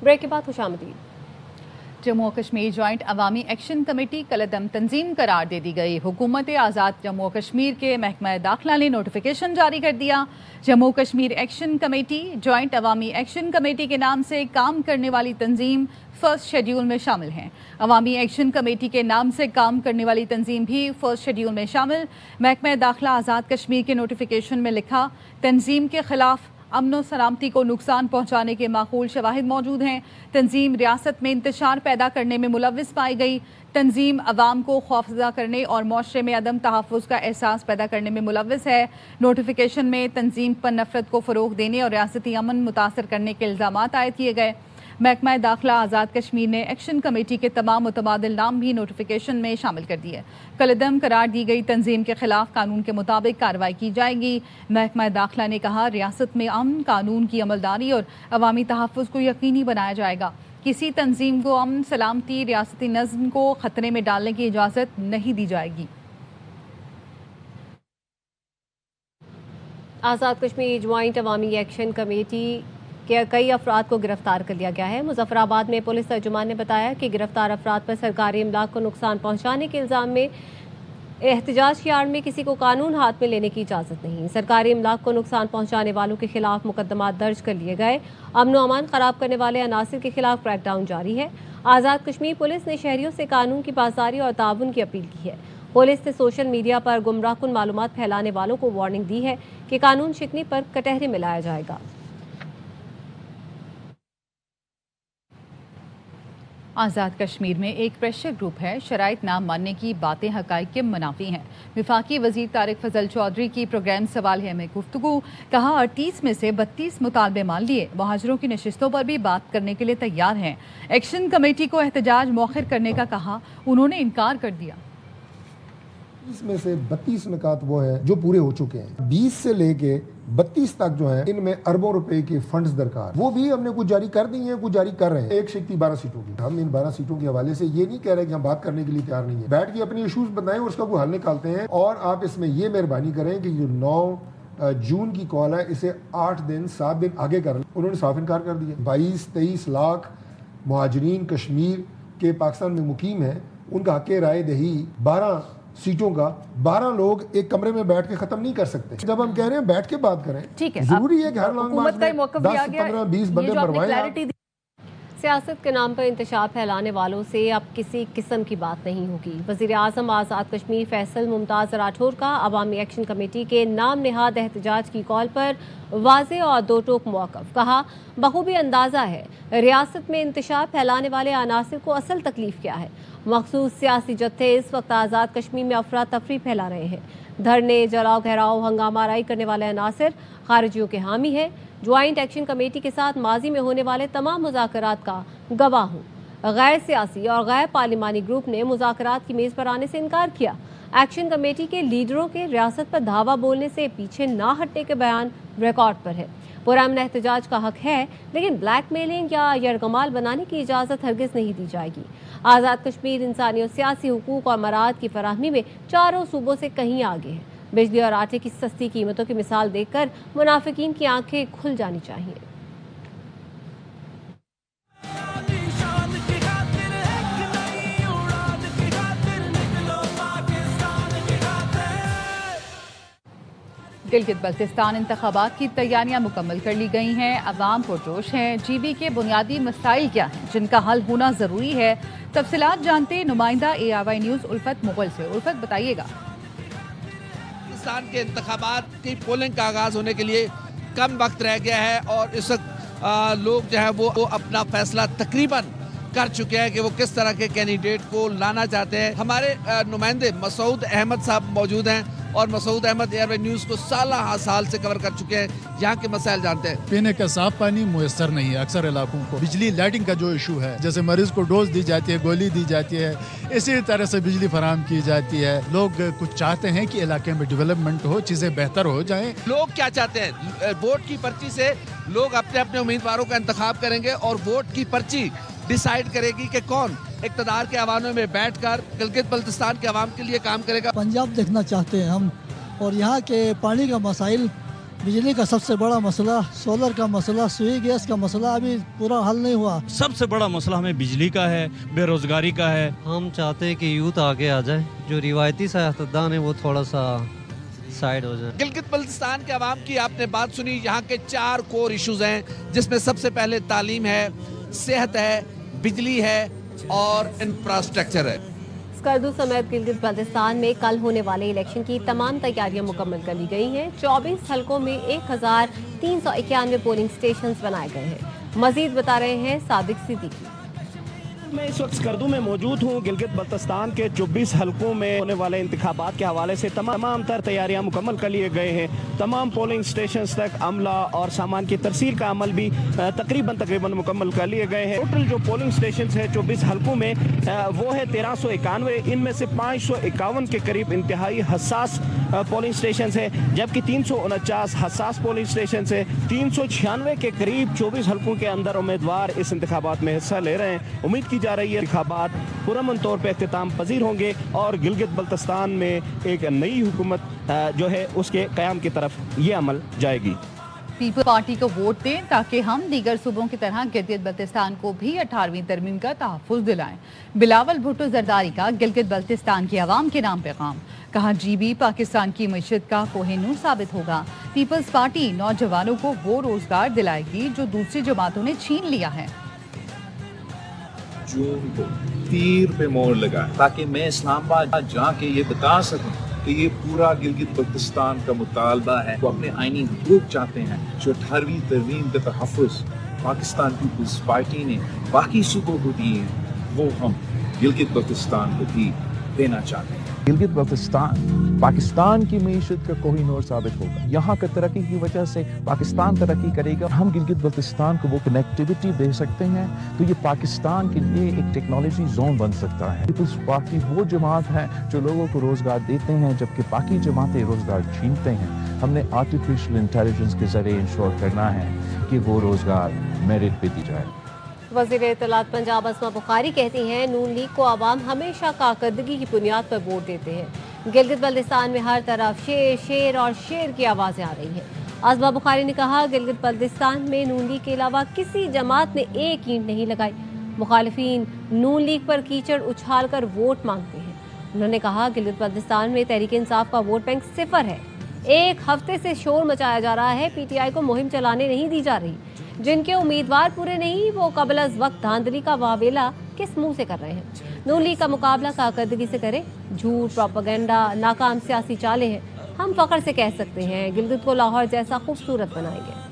Break के बाद खुशामदीद। Jammu Kashmir joint Awami action committee कलदम तंजीम करार दे दी गई। हुकूमत आज़ाद जम्मू कश्मीर के महकमा दाखिला ने नोटिफिकेशन जारी कर दिया। Jammu Kashmir action committee joint Awami action committee के नाम से काम करने वाली तंजीम फर्स्ट शेड्यूल में शामिल हैं। अवामी एक्शन कमेटी के नाम से काम करने वाली तंजीम भी फर्स्ट शेड्यूल में शामिल। महकमा दाखिला आज़ाद कश्मीर के नोटिफिकेशन में लिखा, तंजीम के खिलाफ अमन सलामती को नुकसान पहुंचाने के माकूल शवाहिद मौजूद हैं। तंजीम रियासत में इंतशार पैदा करने में मुलव्विस पाई गई। तंजीम अवाम को खौफजदा करने और मुआशरे में अदम तहफ़्फ़ुज़ का एहसास पैदा करने में मुलव्विस है। नोटिफिकेशन में तंजीम पर नफरत को फ़रोग़ देने और रियासती अमन मुतासर करने के इल्ज़ामात आयद किए गए। महकमा दाखिला आज़ाद कश्मीर ने एक्शन कमेटी के तमाम मुतबादिल नाम भी नोटिफिकेशन में शामिल कर दिए। कलदम करार दी गई तंजीम के खिलाफ कानून के मुताबिक कार्रवाई की जाएगी। महकमा दाखिला ने कहा, रियासत में अमन कानून की अमलदारी और अवामी तहफ़्फ़ुज़ को यकीनी बनाया जाएगा। किसी तंजीम को अमन सलामती रियासती नज़्म को खतरे में डालने की इजाज़त नहीं दी जाएगी। आज़ाद कश्मीर ज्वाइंट अवामी एक्शन कमेटी के कई अफराद को गिरफ्तार कर लिया गया है। मुजफ्फराबाद में पुलिस तर्जुमान ने बताया कि गिरफ्तार अफराद पर सरकारी इमलाक को नुकसान पहुंचाने के इल्ज़ाम में एहतजाज की आड़ में किसी को कानून हाथ में लेने की इजाज़त नहीं। सरकारी इमलाक को नुकसान पहुंचाने वालों के खिलाफ मुकदमात दर्ज कर लिए गए। अमन व अमान खराब करने वाले अनासिर के खिलाफ क्रैकडाउन जारी है। आज़ाद कश्मीर पुलिस ने शहरियों से कानून की पासदारी और ताउन की अपील की है। पुलिस ने सोशल मीडिया पर गुमराहकुन मालूमात फैलाने वालों को वार्निंग दी है कि कानून शिकनी पर कटहरे में लाया जाएगा। आज़ाद कश्मीर में एक प्रेशर ग्रुप है, शराइत ना मानने की बातें हक़ाइक़ के मुनाफी हैं। वफाकी वज़ीर तारिक फजल चौधरी की प्रोग्राम सवाल है में गुफ्तगू। कहा, 38 में से 32 मुतालबे मान लिए, मुहाजिरों की नशिस्तों पर भी बात करने के लिए तैयार हैं। एक्शन कमेटी को एहतजाज मौखिर करने का कहा, उन्होंने इनकार कर दिया। इसमें से 32 निकात वो हैं जो पूरे हो चुके हैं। 20 से लेके 32 तक जो है, इनमें अरबों रुपए के फंड्स दरकार, वो भी हमने कुछ जारी कर दी हैं, कुछ जारी कर रहे हैं। एक शिक्ति 12 सीटों की। हम इन 12 सीटों के हवाले से ये नहीं कह रहे कि हम बात करने के लिए तैयार नहीं है। बैठ के अपने इश्यूज बताएं और उसका कोई हल निकालते हैं। और आप इसमें ये मेहरबानी करें कि जो 9 जून की कॉल है, इसे 8 दिन 7 दिन आगे कर लें। उन्होंने साफ इनकार कर दिया। 22-23 लाख मुहाजिरीन कश्मीर के पाकिस्तान में मुकीम है, उनका हक़ राय दही 12 सीटों का 12 लोग एक कमरे में बैठ के खत्म नहीं कर सकते। जब हम कह रहे हैं बैठ के बात करें, ठीक है, जरूरी है कि हर लॉन्ग मार्च में 10-15-20 बंदे मरवाएं। सियासत के नाम पर इंतशार फैलाने वालों से अब किसी किस्म की बात नहीं होगी। वज़ीर आज़म आज़ाद कश्मीर फैसल मुमताज़ राठौर का अवामी एक्शन कमेटी के नाम नेहाद एहतजाज की कॉल पर वाज़े और दो टोक मौक़िफ़। कहा, बखूबी अंदाज़ा है रियासत में इंतशार फैलाने वाले अनासिर को असल तकलीफ क्या है। मखसूस सियासी जत्थे इस वक्त आज़ाद कश्मीर में अफरा तफरी फैला रहे हैं। धरने, जलाओ घेराव, हंगामा आराई करने वाले अनासिर खारिजियों के हामी है। ज्वाइंट एक्शन कमेटी के साथ माजी में होने वाले तमाम मुज़ाकरात का गवाह हूँ। गैर सियासी और गैर पार्लिमानी ग्रुप ने मुज़ाकरात की मेज़ पर आने से इनकार किया। एक्शन कमेटी के लीडरों के रियासत पर धावा बोलने से पीछे ना हटने के बयान रिकॉर्ड पर है। पुरअमन एहतजाज का हक है, लेकिन ब्लैक मेलिंग या यरगमाल बनाने की इजाज़त हरगिज़ नहीं दी जाएगी। आज़ाद कश्मीर इंसानी और सियासी हुकूक और मराद की फराहमी में चारों सूबों से कहीं आगे है। बिजली और आटे की सस्ती कीमतों की मिसाल देखकर मुनाफिकीन की आंखें खुल जानी चाहिए। गिलगित बल्तिस्तान इंतखाबात की तैयारियां मुकम्मल कर ली गई हैं। अवाम पुरजोश हैं। जीबी के बुनियादी मसाइल क्या हैं जिनका हल होना ज़रूरी है। तफसीलात जानते नुमाइंदा ARY न्यूज़ उल्फत मुगल से। उल्फत, बताइएगा। पाकिस्तान के इंतखाबात की पोलिंग का आगाज़ होने के लिए कम वक्त रह गया है और इस वक्त लोग जो है वो अपना फैसला तकरीबन कर चुके हैं कि वो किस तरह के कैंडिडेट को लाना चाहते हैं। हमारे नुमाइंदे मसूद अहमद साहब मौजूद हैं और मसूद अहमद ARY न्यूज़ को साल से कवर कर चुके हैं। यहाँ के मसाइल जानते हैं। पीने का साफ पानी मुयसर नहीं है अक्सर इलाकों को। बिजली लाइटिंग का जो इशू है, जैसे मरीज को डोज दी जाती है, गोली दी जाती है, इसी तरह से बिजली फराहम की जाती है। लोग कुछ चाहते हैं कि इलाके में डेवलपमेंट हो, चीज़ें बेहतर हो जाएं। लोग क्या चाहते हैं? वोट की पर्ची से लोग अपने अपने उम्मीदवारों का इंतखाब करेंगे और वोट की पर्ची डिसाइड करेगी कि कौन इक़्तिदार के ऐवानों में बैठकर गिलगित बल्तिस्तान के अवाम के लिए काम करेगा। पंजाब देखना चाहते हैं हम, और यहाँ के पानी का मसाइल बिजली का सबसे बड़ा मसला, सोलर का मसला, सुई गैस का मसला अभी पूरा हल नहीं हुआ। सबसे बड़ा मसला हमें बिजली का है, बेरोजगारी का है। हम चाहते हैं कि यूथ आगे आ जाए, जो रिवायती सियासतदान है वो थोड़ा सा साइड हो जाए। गिलगित बल्तिस्तान के अवाम की आपने बात सुनी। यहाँ के 4 कोर इश्यूज हैं, जिसमें सबसे पहले तालीम है, सेहत है, बिजली है और इंफ्रास्ट्रक्चर है। स्कर्दू समेत गिलगित बल्तिस्तान में कल होने वाले इलेक्शन की तमाम तैयारियां मुकम्मल कर ली गई हैं। 24 हलकों में 1391 पोलिंग स्टेशन बनाए गए हैं। मजीद बता रहे हैं सादिक सिद्दीकी। मैं इस वक्त स्कर्दू में मौजूद हूँ। गिलगित बल्तिस्तान के 24 हलकों में होने वाले इंतखाबात के हवाले से तमाम तर तैयारियां मुकम्मल कर लिए गए हैं। तमाम पोलिंग स्टेशंस तक अमला और सामान की तरसील का अमल भी तकरीबन मुकम्मल कर लिए गए हैं। टोटल जो पोलिंग स्टेशंस है 24 हलकों में वो है 1391। इनमें से 551 के करीब इंतहाई हसास पोलिंग स्टेशंस है, जबकि 349 हसास पोलिंग स्टेशंस है। 396 के करीब 24 हलकों के अंदर उम्मीदवार इस इंतखाबात में हिस्सा ले रहे हैं। उम्मीद की जा रही है इंतखाबात पुरअमन तौर पर इख्तिताम पजीर होंगे और गिलगित बल्तिस्तान में एक नई हुकूमत जो है उसके क़याम की तरफ ये अमल जाएगी। पीपल पार्टी को वोट दें ताकि हम दीगर सूबों की तरह गिलगित बल्तिस्तान को भी 18वीं तरमीम का तहफ़्फ़ुज़ दिलाएं। बिलावल भुट्टो जरदारी का गिलगित बल्तिस्तान की आवाम के नाम पैगाम। कहा GB पाकिस्तान की मईशत का कोहिनूर साबित होगा। पीपल्स पार्टी नौजवानों को वो रोजगार दिलाएगी जो दूसरी जमातों ने छीन लिया है। जून को तीर पे मोहर लगाए ताकि मैं इस्लामाबाद जाके ये बता सकूं कि ये पूरा गिलगित बल्तिस्तान का मुतालबा है। वो अपने आईनी हकूक चाहते हैं जो 18वीं तरमीम का तहफ़्फ़ुज़ पाकिस्तान पीपल्स पार्टी ने बाकी सूबों को दिए हैं, वो हम गिलगित बल्तिस्तान को भी देना चाहते हैं। गिलगित बल्तिस्तान पाकिस्तान की मईशत का कोहिनूर साबित होगा। यहाँ का तरक्की की वजह से पाकिस्तान तरक्की करेगा। हम गिलगित बल्तिस्तान को वो कनेक्टिविटी दे सकते हैं तो ये पाकिस्तान के लिए एक टेक्नोलॉजी जोन बन सकता है। पीपल्स पार्टी वो जमात है जो लोगों को रोजगार देते हैं, जबकि बाकी जमातें रोजगार छीनते हैं। हमने आर्टिफिशियल इंटेलिजेंस के जरिए इंश्योर करना है कि वो रोजगार मेरिट पे दी जाए। वज़ीर इत्तलात पंजाब अस्मा बुखारी कहती हैं नून लीग को आवाम हमेशा कारकर्दगी की बुनियाद पर वोट देते हैं। गिलगित बल्तिस्तान में हर तरफ शेर शेर और शेर की आवाज़ें आ रही हैं। अस्मा बुखारी ने कहा गिलगित बल्तिस्तान में नून लीग के अलावा किसी जमात ने एक ईंट नहीं लगाई। मुखालिफिन नून लीग पर कीचड़ उछाल कर वोट मांगते हैं। उन्होंने कहा गिलगित बल्तिस्तान में तहरीक इंसाफ का वोट बैंक 0 है। 1 हफ्ते से शोर मचाया जा रहा है, PTI को मुहिम चलाने नहीं दी जा रही। जिनके उम्मीदवार पूरे नहीं वो कबल अज़ वक्त धांधली का वावेला किस मुंह से कर रहे हैं। नून लीग का मुकाबला कारकर्दगी से करे। झूठ, प्रोपेगेंडा, नाकाम सियासी चालें हैं। हम फख्र से कह सकते हैं गिलगित को लाहौर जैसा खूबसूरत बनाएंगे।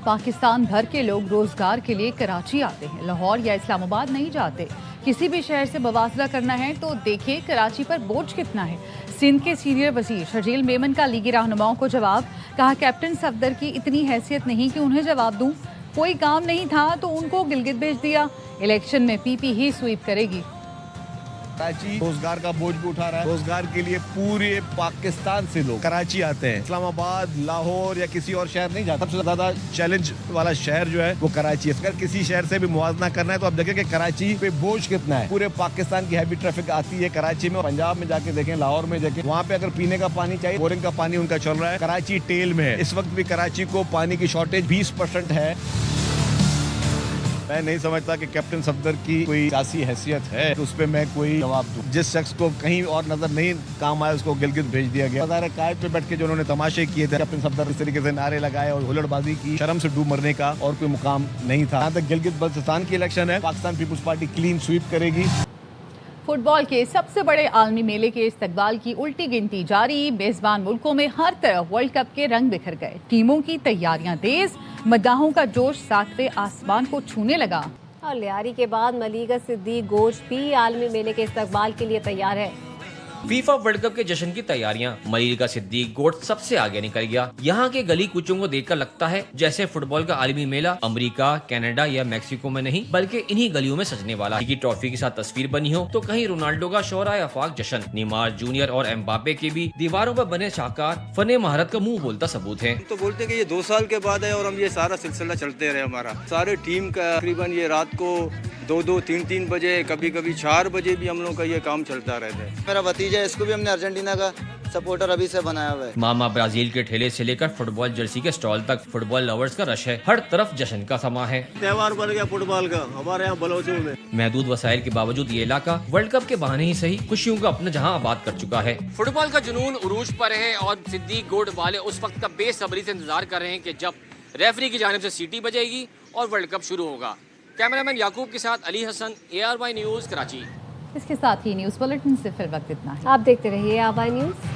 पाकिस्तान भर के लोग रोजगार के लिए कराची आते हैं, लाहौर या इस्लामाबाद नहीं जाते। किसी भी शहर से मुबासला करना है तो देखिए कराची पर बोझ कितना है। सिंध के सीनियर वजीर शर्जील मेमन का लीगी रहनुमाओं को जवाब। कहा कैप्टन सफदर की इतनी हैसियत नहीं कि उन्हें जवाब दूं। कोई काम नहीं था तो उनको गिलगित भेज दिया। इलेक्शन में PP ही स्वीप करेगी। कराची रोजगार का बोझ भी उठा रहा है। रोजगार के लिए पूरे पाकिस्तान से लोग कराची आते हैं। इस्लामाबाद, लाहौर या किसी और शहर नहीं जाता। सबसे ज्यादा चैलेंज वाला शहर जो है वो कराची है। अगर किसी शहर से भी मुवाजना करना है तो आप देखें कि कराची पे बोझ कितना है। पूरे पाकिस्तान की हैवी ट्रैफिक आती है कराची में। पंजाब में जाके देखें, लाहौर में देखें, वहाँ पे अगर पीने का पानी चाहिए, बोरिंग का पानी उनका चल रहा है। कराची टेल में है। इस वक्त भी कराची को पानी की शॉर्टेज 20% है। मैं नहीं समझता कि कैप्टन सफदर की कोई सियासी हैसियत है तो उस पर मैं कोई जवाब दूं। जिस शख्स को कहीं और नजर नहीं काम आया उसको गिलगित भेज दिया गया। बाजार कायद पे बैठ के जो उन्होंने तमाशे किए थे, कैप्टन सफदर इस तरीके से नारे लगाए और हुल्लड़बाजी की, शर्म से डूब मरने का और कोई मुकाम नहीं था। यहाँ तक गिलगित बल्तिस्तान की इलेक्शन है, पाकिस्तान पीपल्स पार्टी क्लीन स्वीप करेगी। फुटबॉल के सबसे बड़े आलमी मेले के इस्तकबाल की उल्टी गिनती जारी। मेजबान मुल्कों में हर तरफ वर्ल्ड कप के रंग बिखर गए। टीमों की तैयारियां तेज, मद्दाहों का जोश 7वें आसमान को छूने लगा। और लियारी के बाद मलीगा सिद्दीक गोश्त भी आलमी मेले के इस्तकबाल के लिए तैयार है। फीफा वर्ल्ड कप के जश्न की तैयारियां, मलीगा सिद्दीक गोट सबसे आगे निकल गया। यहाँ के गली कूचों को देखकर लगता है जैसे फुटबॉल का आलमी मेला अमेरिका, कनाडा या मैक्सिको में नहीं बल्कि इन्हीं गलियों में सजने वाला। की ट्रॉफी के साथ तस्वीर बनी हो तो कहीं रोनाल्डो का शोहराए आफाक जश्न, नीमार जूनियर और एम्बापे के भी दीवारों पर बने शाहकार फने महारत का मुंह बोलता सबूत है। तो बोलते हैं कि ये 2 साल के बाद है और हम ये सारा सिलसिला चलते रहे। हमारा सारे टीम का तकरीबन ये रात को 2-2, 3-3 बजे, कभी कभी 4 बजे भी हम लोग का ये काम चलता रहता है। मेरा भतीजा है, इसको भी हमने अर्जेंटीना का सपोर्टर अभी से बनाया हुआ है। मामा ब्राजील के ठेले से लेकर फुटबॉल जर्सी के स्टॉल तक फुटबॉल लवर्स का रश है। हर तरफ जश्न का समा है। त्योहार बन गया फुटबॉल का हमारे यहाँ बलोचों में। महदूद वसाइल के बावजूद ये इलाका वर्ल्ड कप के बहाने ही सही खुशियों का अपना जहां आबाद कर चुका है। फुटबॉल का जुनून उरूज पर है और सिद्दीक गोड वाले उस वक्त का बेसब्री से इंतजार कर रहे हैं कि जब रेफरी की जानिब से सीटी बजेगी और वर्ल्ड कप शुरू होगा। कैमरामैन याकूब के साथ अली हसन, ARY न्यूज़, कराची। इसके साथ ही न्यूज़ बुलेटिन से फिर वक्त इतना है। आप देखते रहिए ARY न्यूज़।